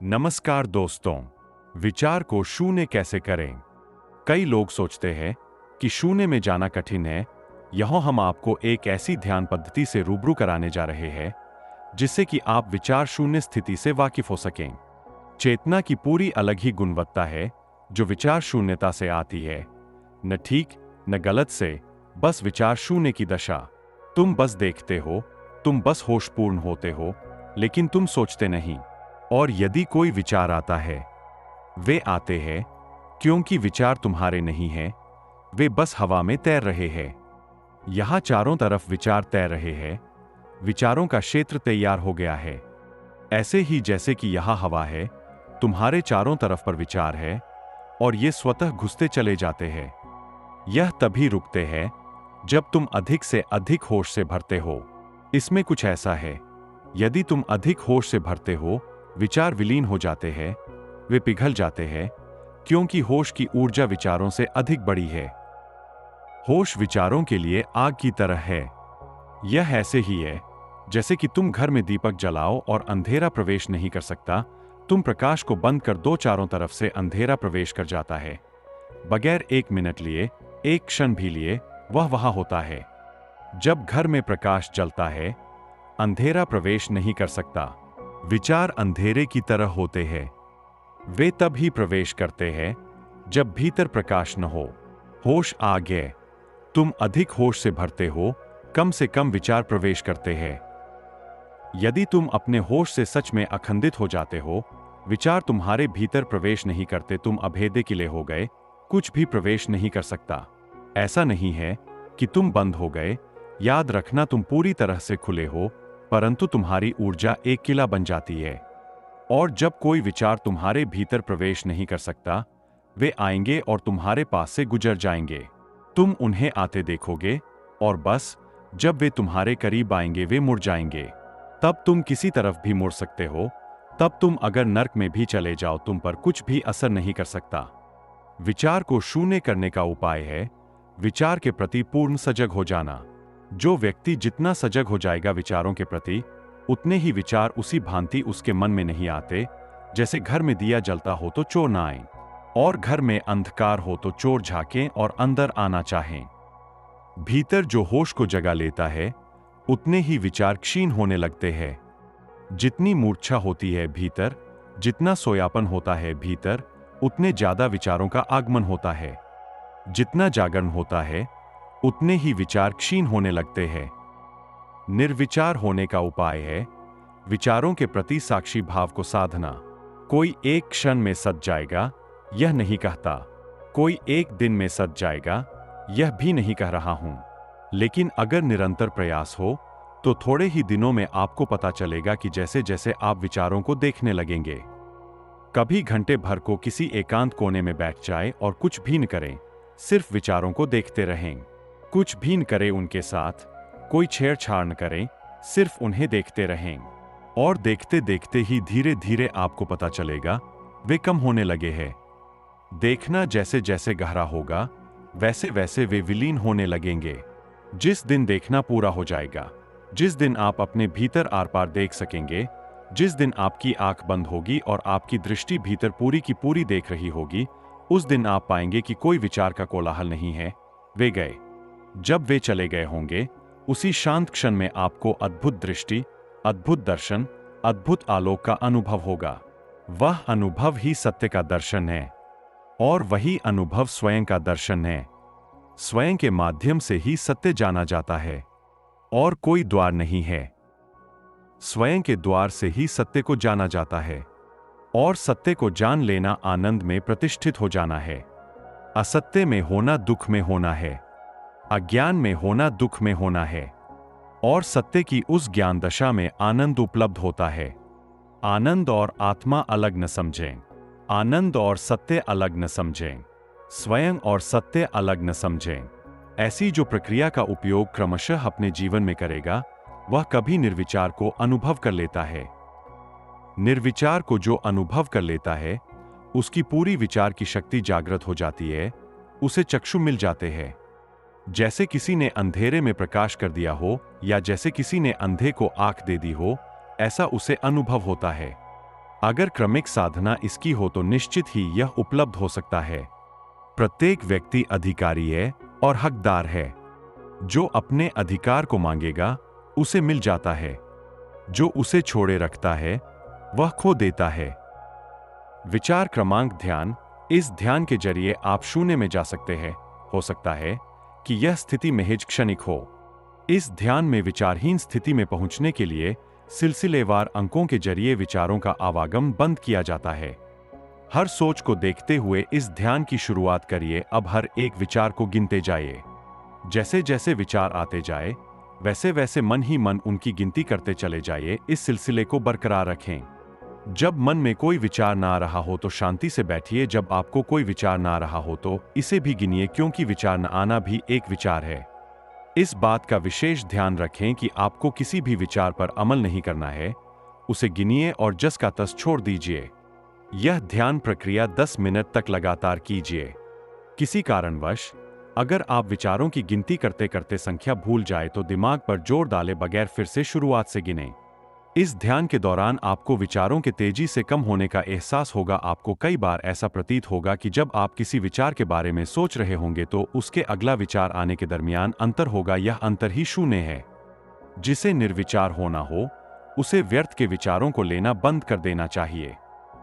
नमस्कार दोस्तों। विचार को शून्य कैसे करें? कई लोग सोचते हैं कि शून्य में जाना कठिन है। यहाँ हम आपको एक ऐसी ध्यान पद्धति से रूबरू कराने जा रहे हैं जिससे कि आप विचार शून्य स्थिति से वाकिफ हो सकें। चेतना की पूरी अलग ही गुणवत्ता है जो विचार शून्यता से आती है, न ठीक न गलत से, बस विचार शून्य की दशा। तुम बस देखते हो, तुम बस होशपूर्ण होते हो, लेकिन तुम सोचते नहीं। और यदि कोई विचार आता है, वे आते हैं क्योंकि विचार तुम्हारे नहीं हैं, वे बस हवा में तैर रहे हैं। यहां चारों तरफ विचार तैर रहे हैं, विचारों का क्षेत्र तैयार हो गया है। ऐसे ही जैसे कि यहां हवा है, तुम्हारे चारों तरफ पर विचार है और ये स्वतः घुसते चले जाते हैं। यह तभी रुकते हैं जब तुम अधिक से अधिक होश से भरते हो। इसमें कुछ ऐसा है, यदि तुम अधिक होश से भरते हो, विचार विलीन हो जाते हैं, वे पिघल जाते हैं, क्योंकि होश की ऊर्जा विचारों से अधिक बड़ी है। होश विचारों के लिए आग की तरह है। यह ऐसे ही है जैसे कि तुम घर में दीपक जलाओ और अंधेरा प्रवेश नहीं कर सकता। तुम प्रकाश को बंद कर दो, चारों तरफ से अंधेरा प्रवेश कर जाता है। बगैर 1 मिनट लिए, 1 क्षण भी लिए, वह वहां होता है। जब घर में प्रकाश जलता है, अंधेरा प्रवेश नहीं कर सकता। विचार अंधेरे की तरह होते हैं। वे तब ही प्रवेश करते हैं जब भीतर प्रकाश न हो। होश आ गए, तुम अधिक होश से भरते हो, कम से कम विचार प्रवेश करते हैं। यदि तुम अपने होश से सच में अखंडित हो जाते हो, विचार तुम्हारे भीतर प्रवेश नहीं करते, तुम अभेद्य किले हो गए, कुछ भी प्रवेश नहीं कर सकता। ऐसा नहीं है कि तुम बंद हो गए, याद रखना तुम पूरी तरह से खुले हो, परंतु तुम्हारी ऊर्जा एक किला बन जाती है। और जब कोई विचार तुम्हारे भीतर प्रवेश नहीं कर सकता, वे आएंगे और तुम्हारे पास से गुजर जाएंगे। तुम उन्हें आते देखोगे और बस जब वे तुम्हारे करीब आएंगे वे मुड़ जाएंगे। तब तुम किसी तरफ भी मुड़ सकते हो। तब तुम अगर नर्क में भी चले जाओ, तुम पर कुछ भी असर नहीं कर सकता। विचार को शून्य करने का उपाय है विचार के प्रति पूर्ण सजग हो जाना। जो व्यक्ति जितना सजग हो जाएगा विचारों के प्रति, उतने ही विचार उसी भांति उसके मन में नहीं आते। जैसे घर में दिया जलता हो तो चोर ना आए, और घर में अंधकार हो तो चोर झांकें और अंदर आना चाहें। भीतर जो होश को जगा लेता है, उतने ही विचार क्षीण होने लगते हैं। जितनी मूर्छा होती है भीतर, जितना सोयापन होता है भीतर, उतने ज्यादा विचारों का आगमन होता है। जितना जागरण होता है, उतने ही विचार क्षीण होने लगते हैं। निर्विचार होने का उपाय है विचारों के प्रति साक्षी भाव को साधना। कोई एक क्षण में सज जाएगा, यह नहीं कहता। कोई एक दिन में सज जाएगा, यह भी नहीं कह रहा हूं। लेकिन अगर निरंतर प्रयास हो तो थोड़े ही दिनों में आपको पता चलेगा कि जैसे जैसे आप विचारों को देखने लगेंगे। कभी घंटे भर को किसी एकांत कोने में बैठ जाए और कुछ भी न करें, सिर्फ विचारों को देखते रहें। कुछ भी न करें उनके साथ, कोई छेड़छाड़ न करें, सिर्फ उन्हें देखते रहें। और देखते देखते ही धीरे धीरे आपको पता चलेगा वे कम होने लगे हैं। देखना जैसे जैसे गहरा होगा, वैसे वैसे वे विलीन होने लगेंगे। जिस दिन देखना पूरा हो जाएगा, जिस दिन आप अपने भीतर आर पार देख सकेंगे, जिस दिन आपकी आंख बंद होगी और आपकी दृष्टि भीतर पूरी की पूरी देख रही होगी, उस दिन आप पाएंगे कि कोई विचार का कोलाहल नहीं है, वे गए। जब वे चले गए होंगे, उसी शांत क्षण में आपको अद्भुत दृष्टि, अद्भुत दर्शन, अद्भुत आलोक का अनुभव होगा। वह अनुभव ही सत्य का दर्शन है, और वही अनुभव स्वयं का दर्शन है। स्वयं के माध्यम से ही सत्य जाना जाता है, और कोई द्वार नहीं है। स्वयं के द्वार से ही सत्य को जाना जाता है, और सत्य को जान लेना आनंद में प्रतिष्ठित हो जाना है। असत्य में होना दुख में होना है, अज्ञान में होना दुख में होना है, और सत्य की उस ज्ञान दशा में आनंद उपलब्ध होता है। आनंद और आत्मा अलग न समझें, आनंद और सत्य अलग न समझें, स्वयं और सत्य अलग न समझें। ऐसी जो प्रक्रिया का उपयोग क्रमशः अपने जीवन में करेगा, वह कभी निर्विचार को अनुभव कर लेता है। निर्विचार को जो अनुभव कर लेता है, उसकी पूरी विचार की शक्ति जागृत हो जाती है, उसे चक्षु मिल जाते हैं। जैसे किसी ने अंधेरे में प्रकाश कर दिया हो, या जैसे किसी ने अंधे को आंख दे दी हो, ऐसा उसे अनुभव होता है। अगर क्रमिक साधना इसकी हो तो निश्चित ही यह उपलब्ध हो सकता है। प्रत्येक व्यक्ति अधिकारी है और हकदार है। जो अपने अधिकार को मांगेगा उसे मिल जाता है, जो उसे छोड़े रखता है वह खो देता है। विचार क्रमांक ध्यान। इस ध्यान के जरिए आप शून्य में जा सकते हैं। हो सकता है कि यह स्थिति महज क्षणिक हो। इस ध्यान में विचारहीन स्थिति में पहुंचने के लिए सिलसिलेवार अंकों के जरिए विचारों का आवागम बंद किया जाता है। हर सोच को देखते हुए इस ध्यान की शुरुआत करिए। अब हर एक विचार को गिनते जाइए। जैसे जैसे विचार आते जाए वैसे वैसे मन ही मन उनकी गिनती करते चले जाइए। इस सिलसिले को बरकरार रखें। जब मन में कोई विचार ना आ रहा हो तो शांति से बैठिए। जब आपको कोई विचार ना आ रहा हो तो इसे भी गिनिए, क्योंकि विचार न आना भी एक विचार है। इस बात का विशेष ध्यान रखें कि आपको किसी भी विचार पर अमल नहीं करना है। उसे गिनिए और जस का तस छोड़ दीजिए। यह ध्यान प्रक्रिया 10 मिनट तक लगातार कीजिए। किसी कारणवश अगर आप विचारों की गिनती करते करते संख्या भूल जाए तो दिमाग पर जोर डाले बगैर फिर से शुरुआत से गिनें। इस ध्यान के दौरान आपको विचारों के तेजी से कम होने का एहसास होगा। आपको कई बार ऐसा प्रतीत होगा कि जब आप किसी विचार के बारे में सोच रहे होंगे तो उसके अगला विचार आने के दरमियान अंतर होगा। यह अंतर ही शून्य है। जिसे निर्विचार होना हो उसे व्यर्थ के विचारों को लेना बंद कर देना चाहिए।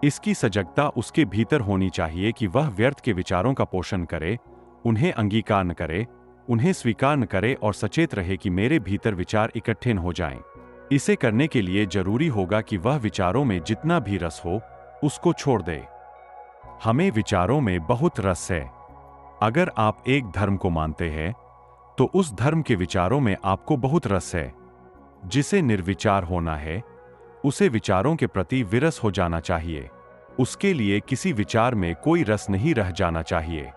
इसकी सजगता उसके भीतर होनी चाहिए कि वह व्यर्थ के विचारों का पोषण करे, उन्हें अंगीकार न करे, उन्हें स्वीकार न करे और सचेत रहे कि मेरे भीतर विचार इकट्ठे न हो जाएं। इसे करने के लिए जरूरी होगा कि वह विचारों में जितना भी रस हो उसको छोड़ दे। हमें विचारों में बहुत रस है। अगर आप एक धर्म को मानते हैं तो उस धर्म के विचारों में आपको बहुत रस है। जिसे निर्विचार होना है उसे विचारों के प्रति विरस हो जाना चाहिए। उसके लिए किसी विचार में कोई रस नहीं रह जाना चाहिए।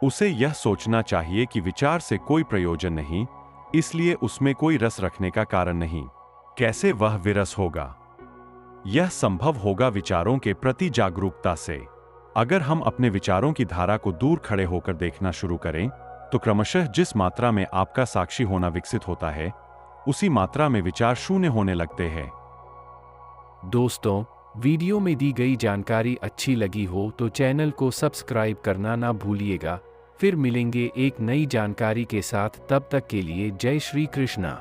उसे यह सोचना चाहिए कि विचार से कोई प्रयोजन नहीं, इसलिए उसमें कोई रस रखने का कारण नहीं। कैसे वह विरस होगा? यह संभव होगा विचारों के प्रति जागरूकता से। अगर हम अपने विचारों की धारा को दूर खड़े होकर देखना शुरू करें तो क्रमशः जिस मात्रा में आपका साक्षी होना विकसित होता है उसी मात्रा में विचार शून्य होने लगते हैं। दोस्तों, वीडियो में दी गई जानकारी अच्छी लगी हो तो चैनल को सब्सक्राइब करना ना भूलिएगा। फिर मिलेंगे एक नई जानकारी के साथ। तब तक के लिए जय श्री कृष्णा।